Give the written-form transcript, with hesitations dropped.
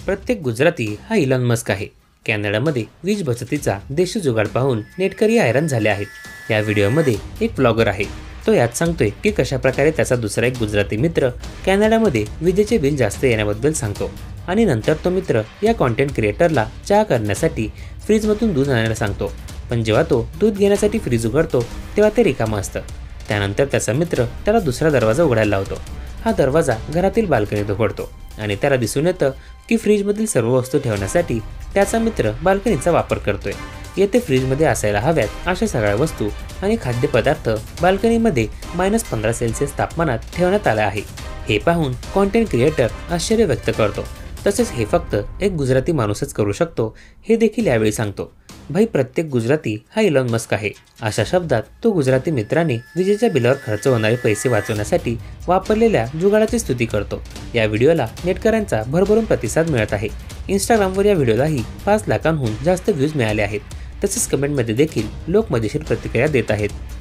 प्रत्येक गुजराती हा Elon Musk आहे। कॅनडामध्ये वीज बचतीचा देशी जुगाड पाहून नेटकरी हैराण झाले आहेत। या व्हिडिओमध्ये एक ब्लॉगर आहे, तो यात सांगतोय की कशाप्रकारे त्याचा दुसरा एक गुजराती मित्र कॅनडामध्ये विजेचे बिल जास्त येण्याबद्दल सांगतो आणि नंतर तो मित्र या कंटेंट क्रिएटरला चहा करण्यासाठी फ्रीजमधून दूध आणायला सांगतो। पण जेव्हा तो दूध घेण्यासाठी फ्रीज उघडतो तेव्हा ते रिकामं असतं। त्यानंतर त्याचा मित्र त्याला दुसरा दरवाजा उघडायला लावतो। हा दरवाजा घरातील बाल्कनीत उघडतो आणि त्याला दिसून येतं की फ्रीजमधील सर्व वस्तू ठेवण्यासाठी त्याचा मित्र बाल्कनीचा वापर करतोय। येथे फ्रीजमध्ये असायला हव्यात अशा सगळ्या वस्तू आणि खाद्यपदार्थ बाल्कनीमध्ये -15 तापमानात ठेवण्यात आले आहे। हे पाहून कंटेंट क्रिएटर आश्चर्य व्यक्त करतो। तसेच हे फक्त एक गुजराती माणूसच करू शकतो हे देखील यावेळी सांगतो। भाई, प्रत्येक गुजराती हा इलॉन मस्क आहे, अशा शब्दात तो गुजराती मित्राने विजेच्या बिलावर खर्च होणारे पैसे वाचवण्यासाठी वापरलेल्या जुगाडाची स्तुती करतो। या व्हिडिओला नेटकऱ्यांचा भरभरून प्रतिसाद मिळत आहे। इंस्टाग्रामवर या व्हिडिओलाही 5 लाखांहून जास्त व्ह्यूज मिळाले आहेत। तसेच कमेंटमध्ये देखील लोक मजेशीर प्रतिक्रिया देत आहेत।